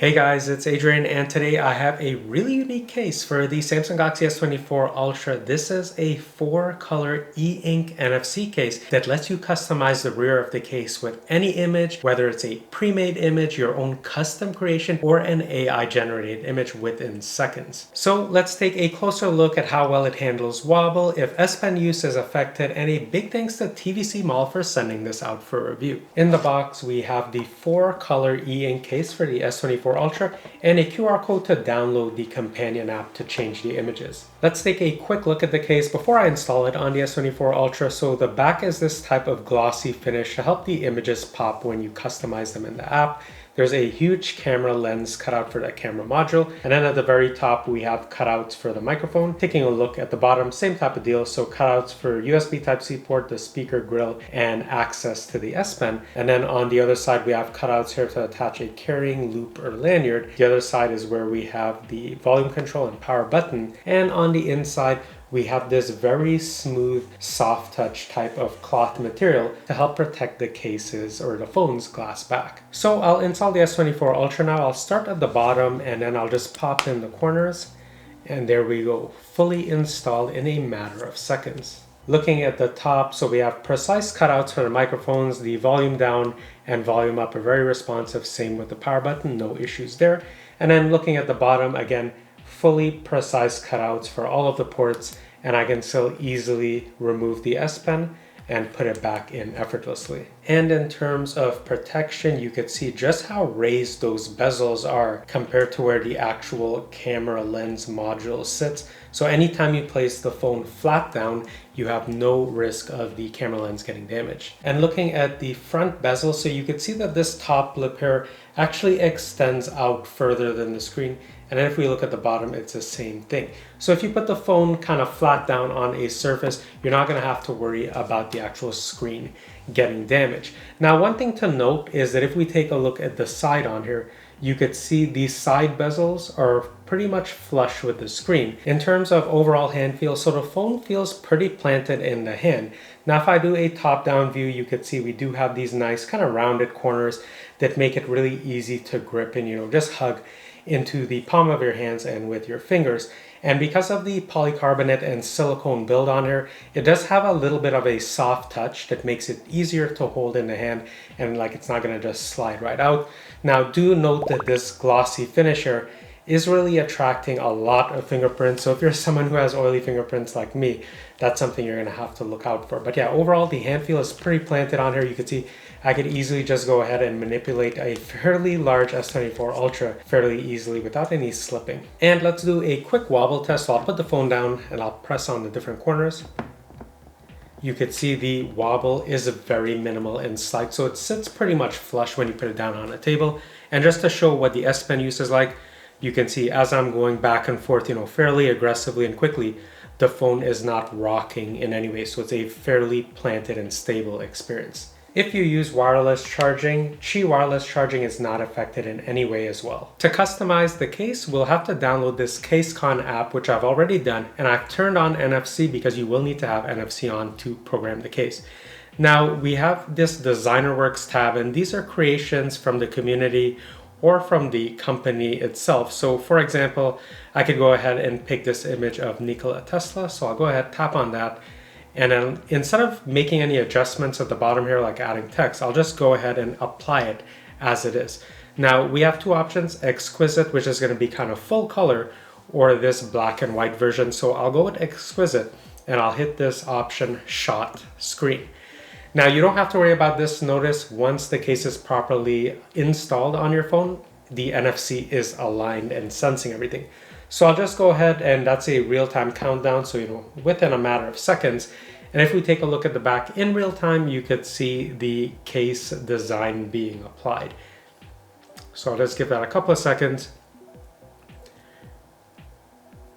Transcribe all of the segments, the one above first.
Hey guys, it's Adrian, and today I have a really unique case for the Samsung Galaxy S24 Ultra. This is a 4-color E-Ink NFC case that lets you customize the rear of the case with any image, whether it's a pre-made image, your own custom creation, or an AI-generated image within seconds. So let's take a closer look at how well it handles wobble, if S Pen use is affected, and a big thanks to TVCMall for sending this out for review. In the box, we have the 4-color E-Ink case for the S24 Ultra and a QR code to download the companion app to change the images. Let's take a quick look at the case before I install it on the S24 Ultra. So the back is this type of glossy finish to help the images pop when you customize them in the app. There's a huge camera lens cut out for that camera module. And then at the very top, we have cutouts for the microphone. Taking a look at the bottom, same type of deal. So cutouts for USB Type-C port, the speaker grill, and access to the S Pen. And then on the other side, we have cutouts here to attach a carrying loop or lanyard. The other side is where we have the volume control and power button. And on the inside, we have this very smooth, soft touch type of cloth material to help protect the cases or the phone's glass back. So I'll install the S24 Ultra now. I'll start at the bottom and then I'll just pop in the corners. And there we go, fully installed in a matter of seconds. Looking at the top, so we have precise cutouts for the microphones, the volume down and volume up are very responsive, same with the power button, no issues there. And then looking at the bottom, again, fully precise cutouts for all of the ports, and I can still easily remove the S Pen and put it back in effortlessly. And in terms of protection, you could see just how raised those bezels are compared to where the actual camera lens module sits. So anytime you place the phone flat down, you have no risk of the camera lens getting damaged. And looking at the front bezel, so you could see that this top lip here actually extends out further than the screen. And then if we look at the bottom, it's the same thing. So if you put the phone kind of flat down on a surface, you're not going to have to worry about the actual screen getting damaged. Now, one thing to note is that if we take a look at the side on here, you could see these side bezels are pretty much flush with the screen. In terms of overall hand feel, so the phone feels pretty planted in the hand. Now, if I do a top-down view, you could see we do have these nice kind of rounded corners that make it really easy to grip and, just hug into the palm of your hands and with your fingers. And because of the polycarbonate and silicone build on here, it does have a little bit of a soft touch that makes it easier to hold in the hand, and like it's not going to just slide right out. Now, do note that this glossy finish here is really attracting a lot of fingerprints. So if you're someone who has oily fingerprints like me, that's something you're going to have to look out for. But yeah, overall, the hand feel is pretty planted on here. You can see I could easily just go ahead and manipulate a fairly large S24 Ultra fairly easily without any slipping. And let's do a quick wobble test. So I'll put the phone down and I'll press on the different corners. You could see the wobble is very minimal and slight, so it sits pretty much flush when you put it down on a table. And just to show what the S Pen use is like, you can see as I'm going back and forth, fairly aggressively and quickly, the phone is not rocking in any way. So it's a fairly planted and stable experience. If you use wireless charging, Qi wireless charging is not affected in any way as well. To customize the case, we'll have to download this CaseCon app, which I've already done, and I've turned on NFC because you will need to have NFC on to program the case. Now, we have this Designer Works tab, and these are creations from the community or from the company itself. So for example, I could go ahead and pick this image of Nikola Tesla. So I'll go ahead, tap on that. And then instead of making any adjustments at the bottom here, like adding text, I'll just go ahead and apply it as it is. Now we have two options, Exquisite, which is going to be kind of full color, or this black and white version. So I'll go with Exquisite and I'll hit this option, Shot Screen. Now you don't have to worry about this. Notice once the case is properly installed on your phone, the NFC is aligned and sensing everything. So I'll just go ahead, and that's a real-time countdown, so within a matter of seconds. And if we take a look at the back in real time, you could see the case design being applied. So I'll just give that a couple of seconds.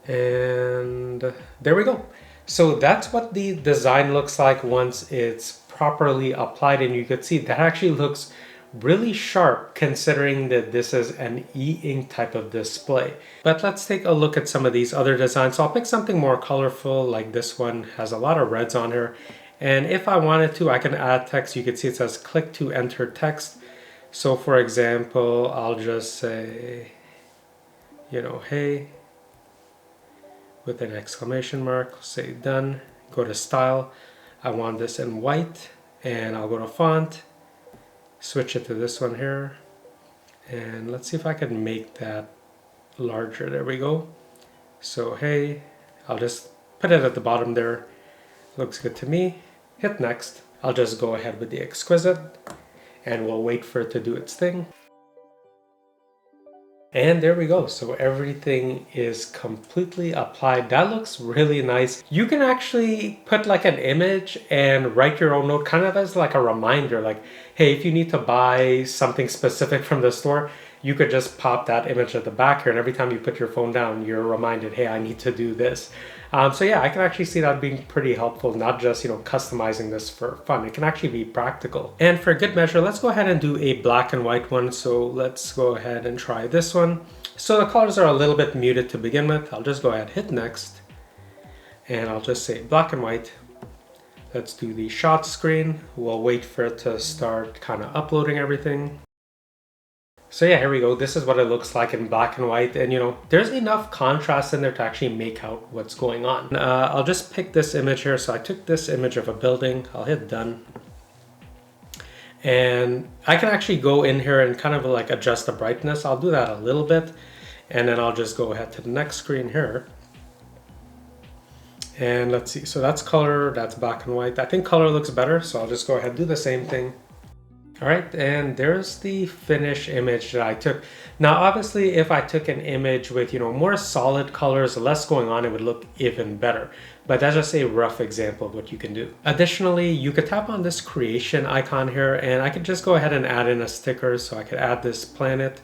And there we go. So that's what the design looks like once it's properly applied, and you could see that actually looks really sharp considering that this is an E-Ink type of display. But let's take a look at some of these other designs. So I'll pick something more colorful, like this one has a lot of reds on here. And if I wanted to, I can add text. You can see it says click to enter text. So for example, I'll just say, you know, hey, with an exclamation mark, say done, go to style. I want this in white, and I'll go to font, switch it to this one here, and let's see if I can make that larger. There we go. So hey, I'll just put it at the bottom there. Looks good to me. Hit next. I'll just go ahead with the exquisite, and we'll wait for it to do its thing. And there we go. So everything is completely applied. That looks really nice. You can actually put like an image and write your own note, kind of as like a reminder, like, hey, if you need to buy something specific from the store, you could just pop that image at the back here, and every time you put your phone down, you're reminded, hey, I need to do this. So yeah, I can actually see that being pretty helpful, not just, you know, customizing this for fun. It can actually be practical. And for good measure, let's go ahead and do a black and white one. So let's go ahead and try this one. So the colors are a little bit muted to begin with. I'll just go ahead, hit next, and I'll just say black and white. Let's do the shot screen. We'll wait for it to start kind of uploading everything. So yeah, here we go. This is what it looks like in black and white. And you know, there's enough contrast in there to actually make out what's going on. I'll just pick this image here. So I took this image of a building. I'll hit done. And I can actually go in here and kind of like adjust the brightness. I'll do that a little bit. And then I'll just go ahead to the next screen here. And let's see. So that's color, that's black and white. I think color looks better. So I'll just go ahead and do the same thing. All right, and there's the finished image that I took. Now, obviously, if I took an image with, you know, more solid colors, less going on, it would look even better. But that's just a rough example of what you can do. Additionally, you could tap on this creation icon here, and I could just go ahead and add in a sticker. So I could add this planet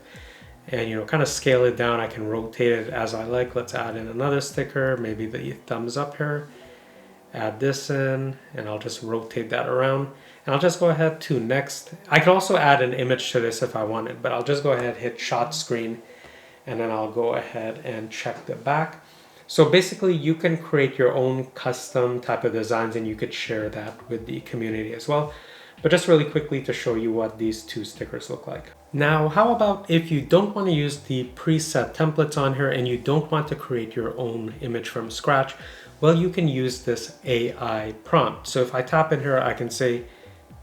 and, you know, kind of scale it down. I can rotate it as I like. Let's add in another sticker, maybe the thumbs up here. Add this in, and I'll just rotate that around. And I'll just go ahead to next. I could also add an image to this if I wanted, but I'll just go ahead, hit shot screen, and then I'll go ahead and check the back. So basically you can create your own custom type of designs, and you could share that with the community as well. But just really quickly to show you what these two stickers look like. Now, how about if you don't want to use the preset templates on here and you don't want to create your own image from scratch? Well, you can use this AI prompt. So if I tap in here, I can say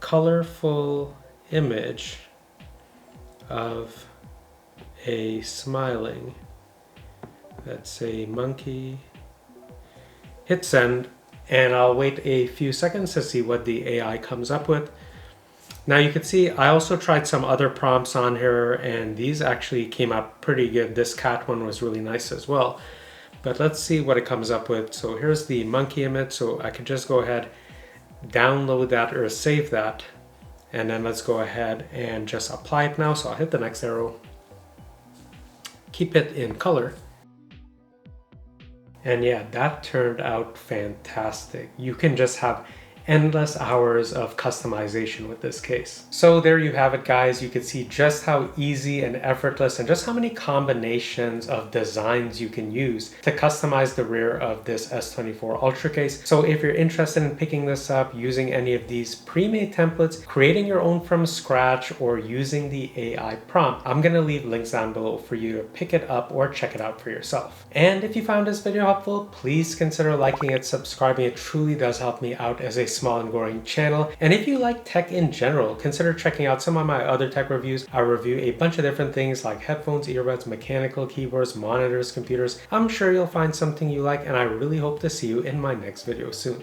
colorful image of a smiling, let's say monkey, hit send, and I'll wait a few seconds to see what the AI comes up with. Now you can see I also tried some other prompts on here, and these actually came out pretty good. This cat one was really nice as well. But let's see what it comes up with. So here's the monkey image. So I could just go ahead, download that or save that. And then let's go ahead and just apply it now. So I'll hit the next arrow, keep it in color. And yeah, that turned out fantastic. You can just have endless hours of customization with this case. So there you have it, guys. You can see just how easy and effortless and just how many combinations of designs you can use to customize the rear of this S24 Ultra case. So if you're interested in picking this up, using any of these pre-made templates, creating your own from scratch, or using the AI prompt, I'm gonna leave links down below for you to pick it up or check it out for yourself. And if you found this video helpful, please consider liking it, subscribing. It truly does help me out as a small and growing channel. And if you like tech in general, consider checking out some of my other tech reviews. I review a bunch of different things like headphones, earbuds, mechanical keyboards, monitors, computers. I'm sure you'll find something you like, and I really hope to see you in my next video soon.